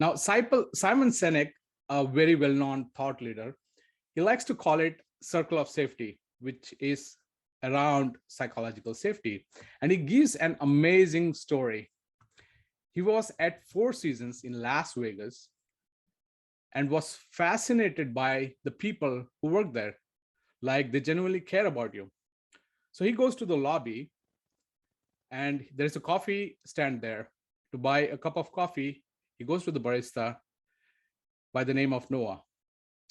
Now, Simon Sinek, a very well-known thought leader, he likes to call it circle of safety, which is around psychological safety. And he gives an amazing story. He was at Four Seasons in Las Vegas and was fascinated by the people who work there, like they genuinely care about you. So he goes to the lobby and there's a coffee stand there. To buy a cup of coffee, he goes to the barista by the name of Noah.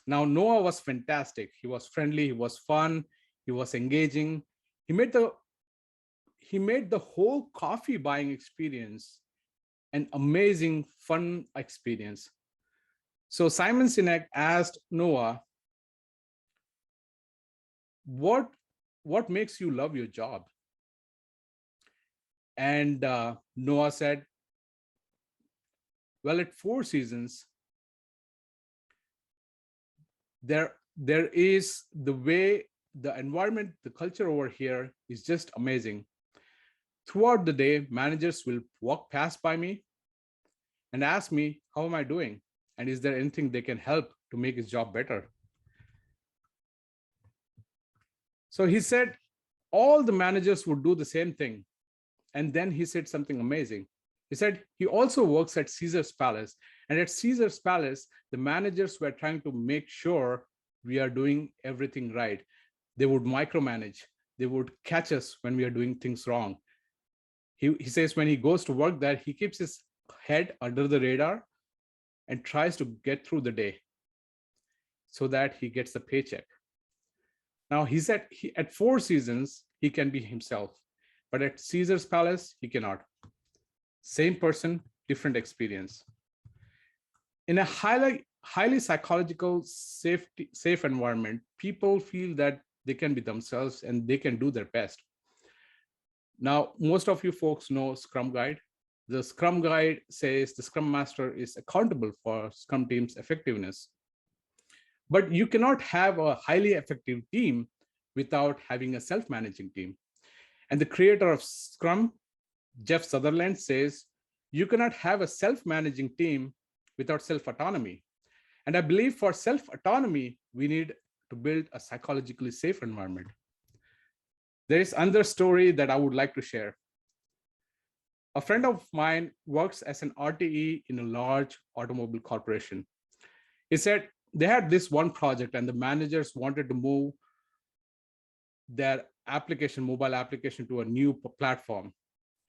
Now, Noah was fantastic. He was friendly, he was fun, he was engaging. He made the whole coffee buying experience an amazing, fun experience. So Simon Sinek asked Noah, what makes you love your job? And Noah said, well, at Four Seasons, there is the way, the environment, the culture over here is just amazing. Throughout the day, managers will walk past by me and ask me, how am I doing? And is there anything they can help to make his job better? So he said, all the managers would do the same thing. And then he said something amazing. He said he also works at Caesar's Palace. And at Caesar's Palace, the managers were trying to make sure we are doing everything right. They would micromanage. They would catch us when we are doing things wrong. He says when he goes to work there, he keeps his head under the radar and tries to get through the day so that he gets the paycheck. Now, he said at Four Seasons, he can be himself, but at Caesar's Palace, he cannot. Same person, different experience. In a highly psychological, safe environment, people feel that they can be themselves and they can do their best. Now, most of you folks know Scrum Guide. The Scrum Guide says the Scrum Master is accountable for Scrum team's effectiveness. But you cannot have a highly effective team without having a self-managing team. And the creator of Scrum, Jeff Sutherland, says, you cannot have a self-managing team without self-autonomy. And I believe for self-autonomy, we need to build a psychologically safe environment. There is another story that I would like to share. A friend of mine works as an RTE in a large automobile corporation. He said they had this one project and the managers wanted to move their application, mobile application, to a new platform.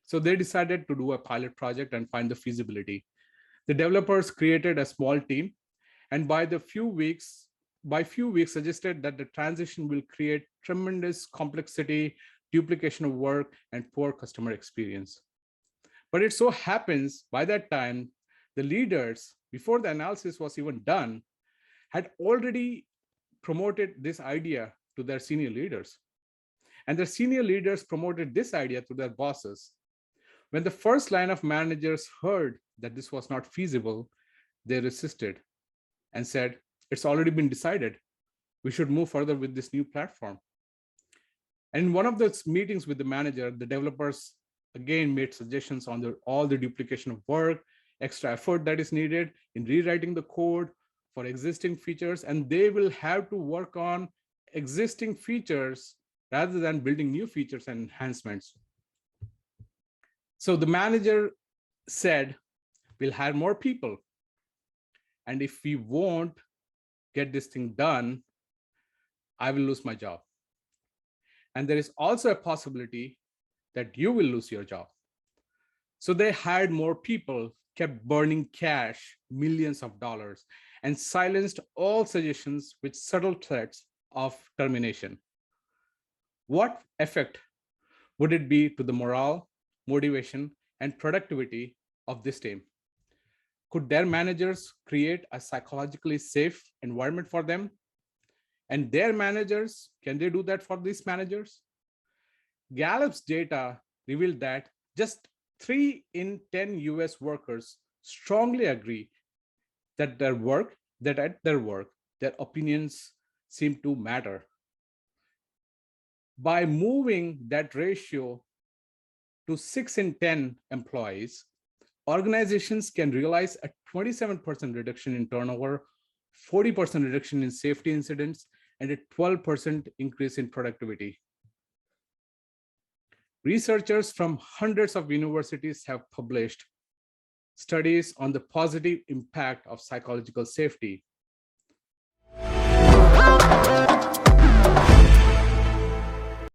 So they decided to do a pilot project and find the feasibility. The developers created a small team, and by few weeks suggested that the transition will create tremendous complexity, duplication of work, and poor customer experience. But it so happens by that time, the leaders, before the analysis was even done, had already promoted this idea to their senior leaders. And their senior leaders promoted this idea to their bosses. When the first line of managers heard that this was not feasible, they resisted and said, it's already been decided. We should move further with this new platform. And in one of those meetings with the manager, the developers again made suggestions on all the duplication of work, extra effort that is needed in rewriting the code for existing features, and they will have to work on existing features rather than building new features and enhancements. So the manager said, we'll hire more people. And if we won't get this thing done, I will lose my job. And there is also a possibility that you will lose your job. So they hired more people, kept burning cash, millions of dollars, and silenced all suggestions with subtle threats of termination. What effect would it be to the morale, motivation, and productivity of this team? Could their managers create a psychologically safe environment for them? And their managers, can they do that for these managers? Gallup's data revealed that just 3 in 10 US workers strongly agree that at their work, their opinions seem to matter. By moving that ratio to 6 in 10 employees, organizations can realize a 27% reduction in turnover, 40% reduction in safety incidents, and a 12% increase in productivity. Researchers from hundreds of universities have published studies on the positive impact of psychological safety.